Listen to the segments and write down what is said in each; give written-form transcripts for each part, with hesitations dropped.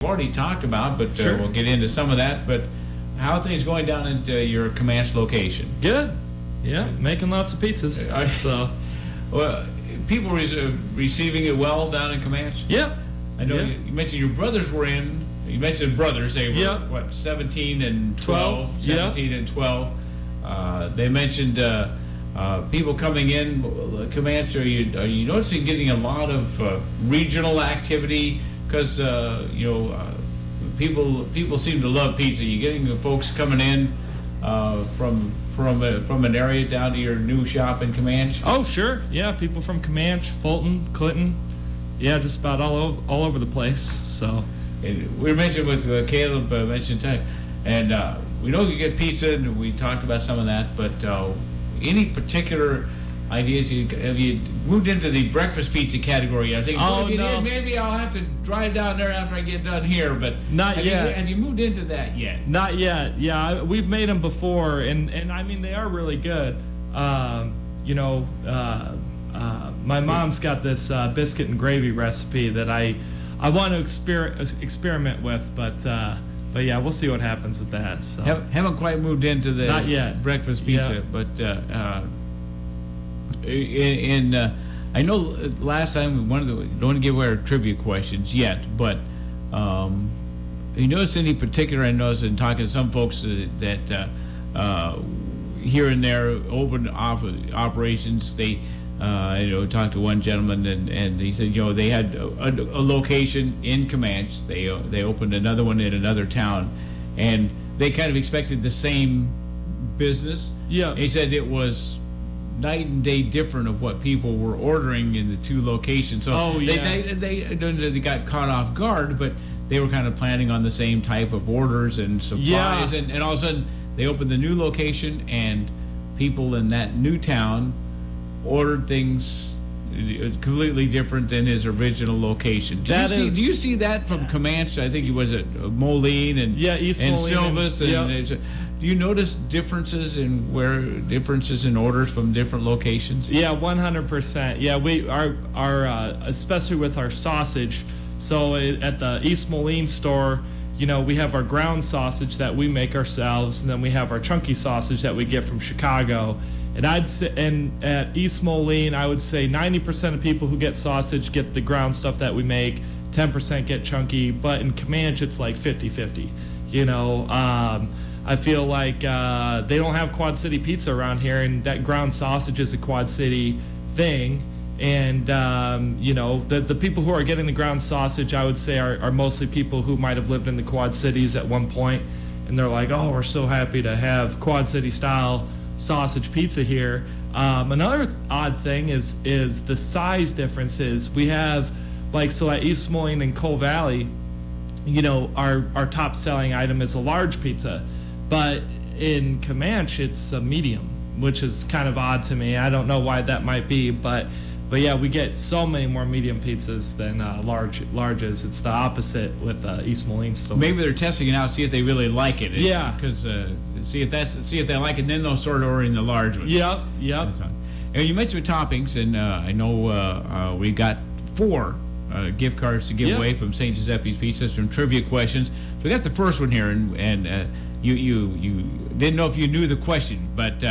already talked about, but Sure. we'll get into some of that. But how are things going down into your Comanche location? Good. Yeah, making lots of pizzas. So, Well, people receiving it well down in Comanche? yep. I know Yeah. you mentioned your brothers were in. You mentioned brothers. They were, Yeah. what, 17 and 12? 12, yeah. 17 and 12. They mentioned people coming in. Comanche, are you noticing getting a lot of regional activity? Because, people seem to love pizza. You getting the folks coming in from an area down to your new shop in Comanche? Oh, sure. Yeah, people from Comanche, Fulton, Clinton. Yeah, just about all over the place. So, And we mentioned with Caleb mentioned time, and we know you get pizza, and we talked about some of that. But any particular ideas? Have you moved into the breakfast pizza category? I was thinking, Oh, well, if you no. did, maybe I'll have to drive down there after I get done here. But Not have yet. Have you moved into that yet? not yet. Yeah, we've made them before, and I mean, they are really good. My mom's got this biscuit and gravy recipe that I want to experiment with, but yeah, we'll see what happens with that. So. Haven't quite moved into the Not yet. breakfast pizza, Yeah. but I know last time don't want to give away our trivia questions yet, but you notice any particular? I noticed in talking to some folks that here and there open operations. They talked to one gentleman and he said they had a location in Comanche. They opened another one in another town, and they kind of expected the same business. Yeah. He said it was night and day different of what people were ordering in the two locations. So Oh, yeah. they got caught off guard, but they were kind of planning on the same type of orders and supplies. Yeah. And all of a sudden they opened the new location, and people in that new town ordered things completely different than his original location. Do you see that from Comanche? I think it was at Moline and East and Moline Silvis and do you notice differences in orders from different locations? Yeah, 100%. Yeah, we our especially with our sausage. So at the East Moline store, we have our ground sausage that we make ourselves, and then we have our chunky sausage that we get from Chicago. And at East Moline, I would say 90% of people who get sausage get the ground stuff that we make, 10% get chunky. But in Comanche, it's like 50-50. I feel like they don't have Quad City pizza around here, and that ground sausage is a Quad City thing. And, the people who are getting the ground sausage, I would say, are mostly people who might have lived in the Quad Cities at one point, and they're like, oh, we're so happy to have Quad City style sausage pizza here. Another odd thing is the size differences. We have, at East Moline and Coal Valley, our top selling item is a large pizza, but in Comanche it's a medium, which is kind of odd to me. I don't know why that might be, but yeah, we get so many more medium pizzas than larges. It's the opposite with East Moline store. Maybe they're testing it out, see if they really like it. Yeah. Because see if they like it, then they'll start ordering the large ones. Yep. And you mentioned toppings, and I know we got 4 gift cards to give away from St. Giuseppe's Pizza. Some trivia questions. So we got the first one here, and you didn't know if you knew the question, but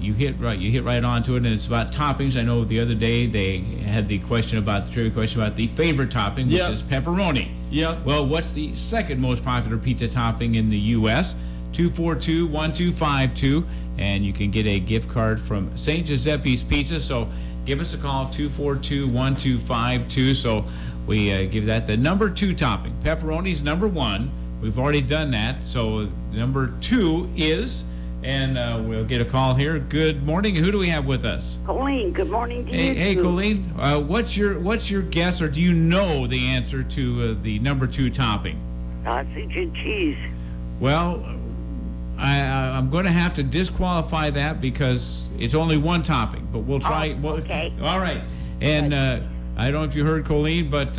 you hit right onto it, and it's about toppings. I know the other day they had the trivia question about the favorite topping, which is pepperoni. Yeah. Well, what's the second most popular pizza topping in the U.S.? 242-1252, and you can get a gift card from St. Giuseppe's Pizza. So give us a call, 242-1252. So we give that the number 2 topping. Pepperoni's number 1. We've already done that. So number 2 is, and we'll get a call here. Good morning. Who do we have with us? Colleen, good morning to you. Hey, Colleen. What's your guess, or do you know the answer to the number 2 topping? Sausage and cheese. Well, I'm going to have to disqualify that because it's only one topping, but we'll try. Okay. All right. And I don't know if you heard Colleen, but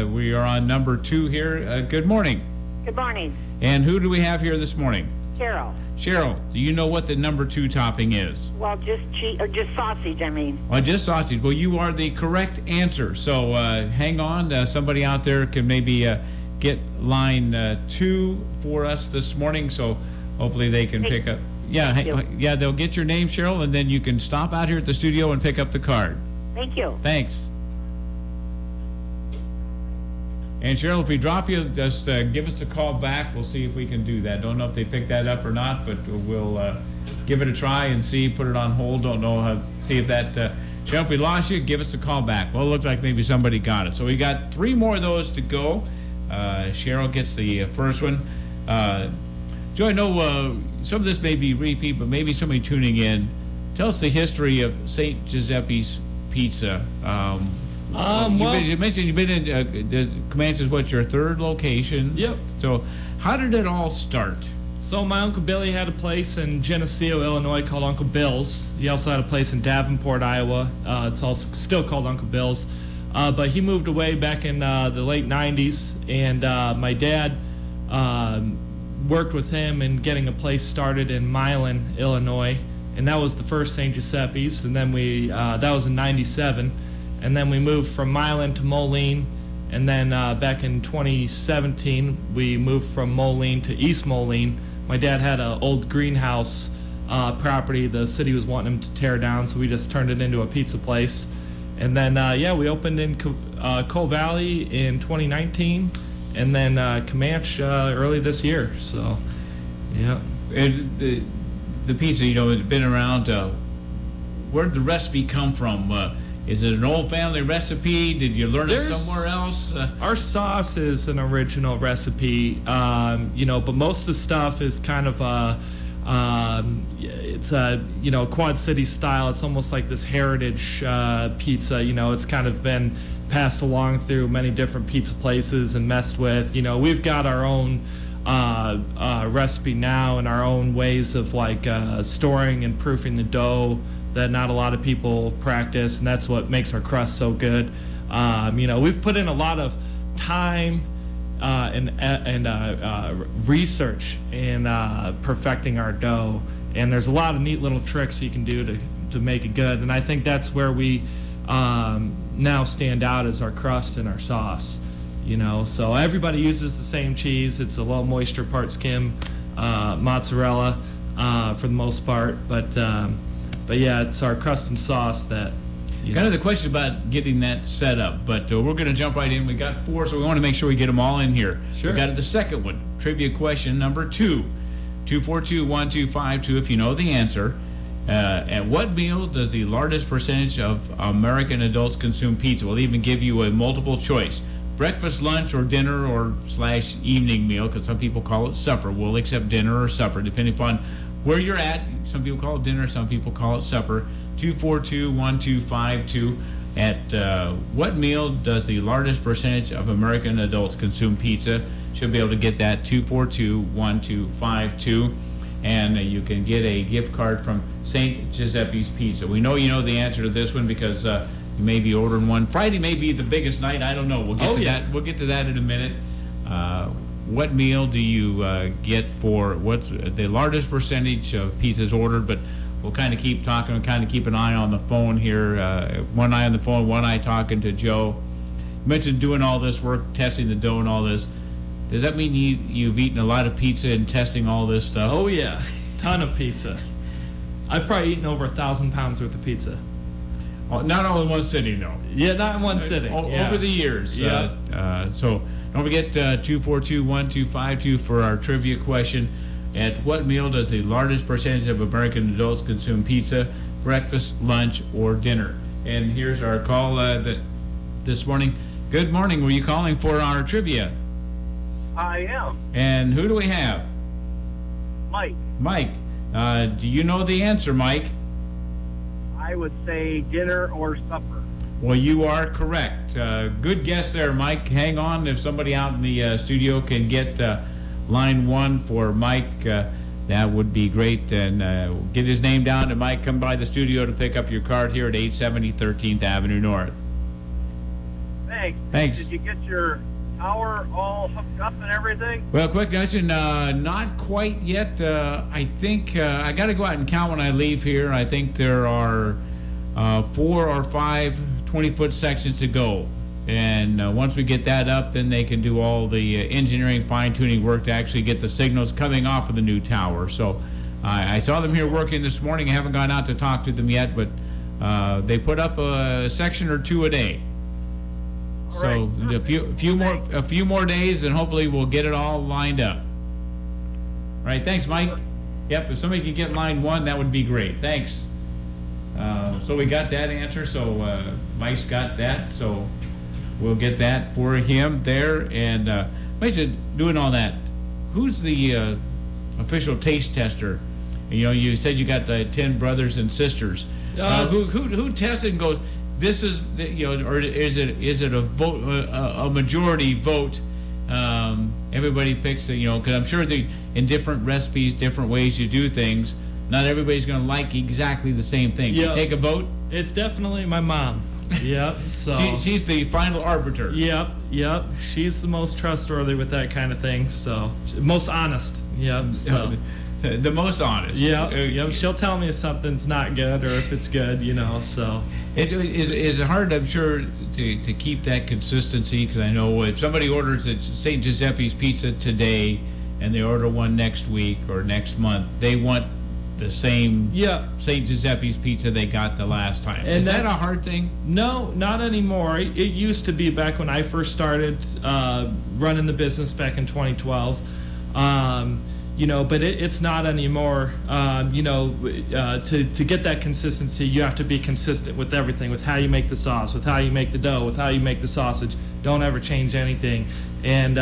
we are on number 2 here. Good morning. Good morning. And who do we have here this morning? Cheryl. Cheryl, do you know what the number 2 topping is? Well, just cheese, or just sausage, I mean. Well, just sausage. Well, you are the correct answer. So hang on. Somebody out there can maybe get line 2 for us this morning, so hopefully they can pick up. Yeah, Thank you. yeah, they'll get your name, Cheryl, and then you can stop out here at the studio and pick up the card. Thank you. Thanks. And Cheryl, if we drop you, just give us a call back. We'll see if we can do that. Don't know if they picked that up or not, but we'll give it a try and see. Put it on hold. Don't know how. See if that. Cheryl, if we lost you, give us a call back. Well, it looks like maybe somebody got it. So we got 3 more of those to go. Cheryl gets the first one. Joe, I know some of this may be repeat, but maybe somebody tuning in. Tell us the history of St. Giuseppe's Pizza. You mentioned you've been in Comanche is what, your 3rd location? Yep. So how did it all start? So my Uncle Billy had a place in Geneseo, Illinois called Uncle Bill's. He also had a place in Davenport, Iowa. It's also still called Uncle Bill's. But he moved away back in the late 90s, and my dad worked with him in getting a place started in Milan, Illinois, and that was the first St. Giuseppe's, and then that was in 97. And then we moved from Milan to Moline, and then back in 2017, we moved from Moline to East Moline. My dad had an old greenhouse property the city was wanting him to tear down, so we just turned it into a pizza place. And then, we opened in Coal Valley in 2019, and then Comanche early this year, so, yeah. And the pizza, it's been around. Where did the recipe come from? Is it an old family recipe? Did you learn it somewhere else? Our sauce is an original recipe, but most of the stuff is kind of it's a Quad City style. It's almost like this heritage pizza. It's kind of been passed along through many different pizza places and messed with. We've got our own recipe now and our own ways of storing and proofing the dough that not a lot of people practice, and that's what makes our crust so good. We've put in a lot of time and research in perfecting our dough, and there's a lot of neat little tricks you can do to make it good, and I think that's where we now stand out as our crust and our sauce. So everybody uses the same cheese. It's a low moisture, part skim mozzarella for the most part, but yeah, it's our crust and sauce that. Kind of the question about getting that set up, but we're going to jump right in. We got 4, so we want to make sure we get them all in here. Sure. We got the second one, trivia question number 2, 242-1252. If you know the answer, at what meal does the largest percentage of American adults consume pizza? We'll even give you a multiple choice: breakfast, lunch, or dinner, or / evening meal, because some people call it supper. We'll accept dinner or supper depending upon where you're at. Some people call it dinner, some people call it supper. 242-1252. At what meal does the largest percentage of American adults consume pizza? Should be able to get that. 242-1252. And you can get a gift card from St. Giuseppe's Pizza. We know you know the answer to this one because you may be ordering one. Friday may be the biggest night. I don't know. We'll get to that. We'll get to that in a minute. What meal do you get for what's the largest percentage of pizzas ordered? But we'll kind of keep talking and kind of keep an eye on the phone here. One eye on the phone, one eye talking to Joe. You mentioned doing all this work, testing the dough and all this. Does that mean you've eaten a lot of pizza and testing all this stuff? Oh yeah, ton of pizza. I've probably eaten over 1,000 pounds worth of pizza. Not all in one sitting, though. Yeah, not in one sitting. Over the years. Yeah. So don't forget 242-1252 for our trivia question. At what meal does the largest percentage of American adults consume pizza? Breakfast, lunch, or dinner? And here's our call this morning. Good morning. Were you calling for our trivia? I am. And who do we have? Mike. Mike. Do you know the answer, Mike? I would say dinner or supper. Well, you are correct. Good guess there, Mike. Hang on. If somebody out in the studio can get line 1 for Mike, that would be great. And get his name down, and Mike, come by the studio to pick up your card here at 870 13th Avenue North. Thanks. Did you get your tower all hooked up and everything? Well, quick question, not quite yet. I think I got to go out and count when I leave here. I think there are 4 or 5 20-foot sections to go. And once we get that up, then they can do all the engineering fine-tuning work to actually get the signals coming off of the new tower. So I saw them here working this morning. I haven't gone out to talk to them yet, but they put up a section or two a day. So Right. a few more days, and hopefully we'll get it all lined up. All right, thanks, Mike. Yep, if somebody could get line 1, that would be great. Thanks. So we got that answer. So Mike's got that. So we'll get that for him there. And Mike's doing all that. Who's the official taste tester? You know, you said you got 10 brothers and sisters. Who tests it and goes, this is or is it a vote, a majority vote? Everybody picks because I'm sure in different recipes, different ways you do things, not everybody's going to like exactly the same thing. You take a vote. It's definitely my mom. Yep. So she's the final arbiter. Yep. She's the most trustworthy with that kind of thing. So most honest. Yep. So. The most honest. Yeah. She'll tell me if something's not good or if it's good. So it is hard, I'm sure, to keep that consistency, because I know if somebody orders at St. Giuseppe's Pizza today and they order one next week or next month, they want the same St. Giuseppe's Pizza they got the last time. And is that a hard thing? No, not anymore. It used to be back when I first started running the business back in 2012. But it's not anymore. To get that consistency, you have to be consistent with everything, with how you make the sauce, with how you make the dough, with how you make the sausage. Don't ever change anything. And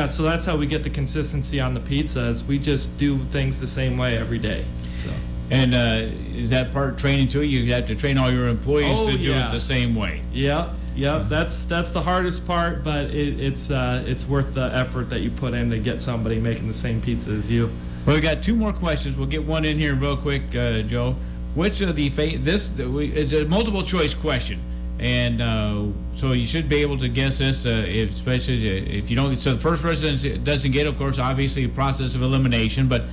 so that's how we get the consistency on the pizza, is we just do things the same way every day. So. And is that part training too? You have to train all your employees to do it the same way. Yep. That's the hardest part, but it's worth the effort that you put in to get somebody making the same pizza as you. Well, we got 2 more questions. We'll get one in here real quick, Joe. Which of the it's a multiple choice question, and so you should be able to guess this, especially if you don't. So the first person doesn't get, of course, obviously a process of elimination, but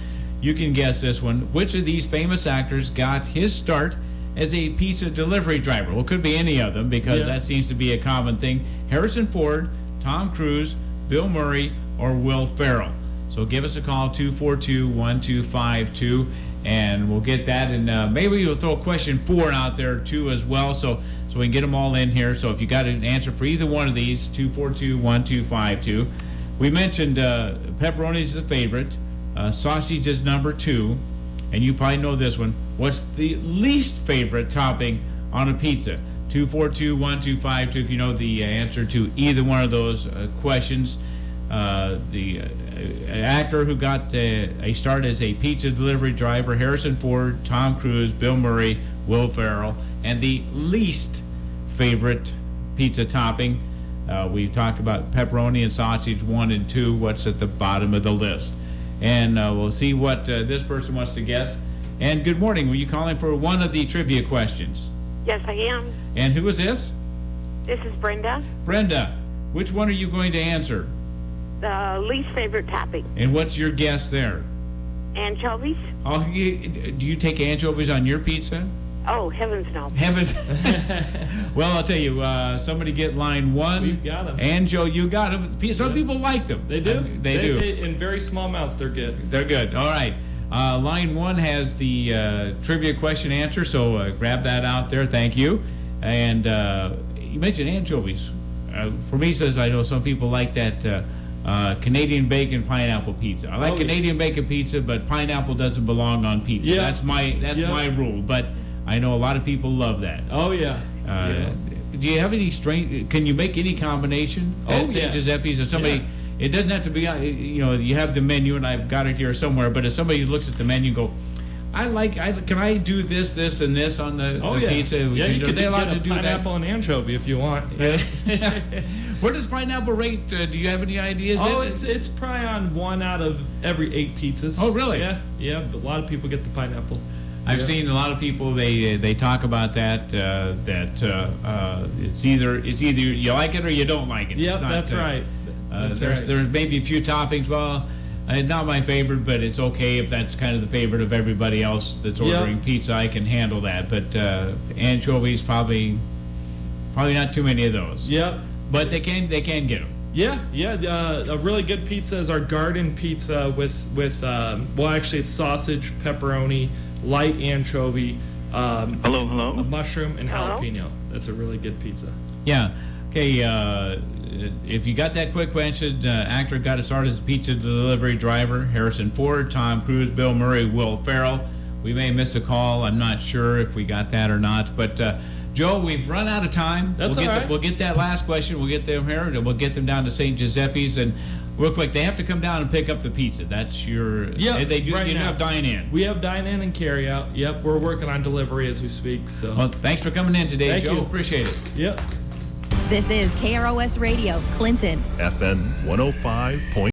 you can guess this one. Which of these famous actors got his start as a pizza delivery driver? Well, it could be any of them, because that seems to be a common thing. Harrison Ford, Tom Cruise, Bill Murray, or Will Ferrell. So give us a call, 242-1252, and we'll get that. And maybe we'll throw question 4 out there too as well, so we can get them all in here. So if you got an answer for either one of these, 242-1252. We mentioned pepperoni is the favorite, sausage is number 2. And you probably know this one. What's the least favorite topping on a pizza? 242-1252 if you know the answer to either one of those questions. The actor who got a start as a pizza delivery driver, Harrison Ford, Tom Cruise, Bill Murray, Will Ferrell. And the least favorite pizza topping, we talked about pepperoni and sausage 1 and 2. What's at the bottom of the list? And we'll see what this person wants to guess. And good morning. Were you calling for one of the trivia questions? Yes, I am. And who is this? This is Brenda. Brenda, which one are you going to answer? The least favorite topping. And what's your guess there? Anchovies? Oh, do you take anchovies on your pizza? Oh, heavens no. Heavens. Well, I'll tell you, somebody get line 1. We've got them. And Joe, you got them. Some people like them. They do. They do. In very small amounts, they're good. They're good. All right. Line 1 has the trivia question answer, so grab that out there. Thank you. And you mentioned anchovies. For me, says I know some people like that Canadian bacon pineapple pizza. I like Canadian bacon pizza, but pineapple doesn't belong on pizza. Yeah. That's my rule. But I know a lot of people love that. Oh yeah. Do you have any strange? Can you make any combination at St. Giuseppe's? If somebody, it doesn't have to be. You have the menu, and I've got it here somewhere. But if somebody looks at the menu, and go, can I do this, this, and this on the pizza? Yeah, you are could they allowed to do pineapple and anchovy if you want. Where does pineapple rate? Do you have any ideas? Oh, it's probably on 1 out of every 8 pizzas. Oh, really? Yeah. But a lot of people get the pineapple. I've seen a lot of people. They talk about that. It's either you like it or you don't like it. Yep, that's right. There's maybe a few toppings. Well, not my favorite, but it's okay if that's kind of the favorite of everybody else that's ordering pizza. I can handle that. But anchovies probably Probably not too many of those. Yep. But they can get them. Yeah. A really good pizza is our garden pizza with well, actually it's sausage, pepperoni, light anchovy, a mushroom, and Hello? jalapeno. That's a really good pizza. Yeah. Okay. If you got that quick question, actor got to start as a pizza delivery driver. Harrison Ford, Tom Cruise, Bill Murray, Will Ferrell. We may have missed a call. I'm not sure if we got that or not. But Joe, we've run out of time. That's all right. We'll get that last question. We'll get them here, and we'll get them down to St. Giuseppe's. And real quick, they have to come down and pick up the pizza. That's your. Yeah. They do. Right You now. have dine in. We have dine in and carry out. Yep. We're working on delivery as we speak. So. Well, thanks for coming in today, Thank Joe. you. Appreciate it. Yep. This is KROS Radio, Clinton. FM 105.9.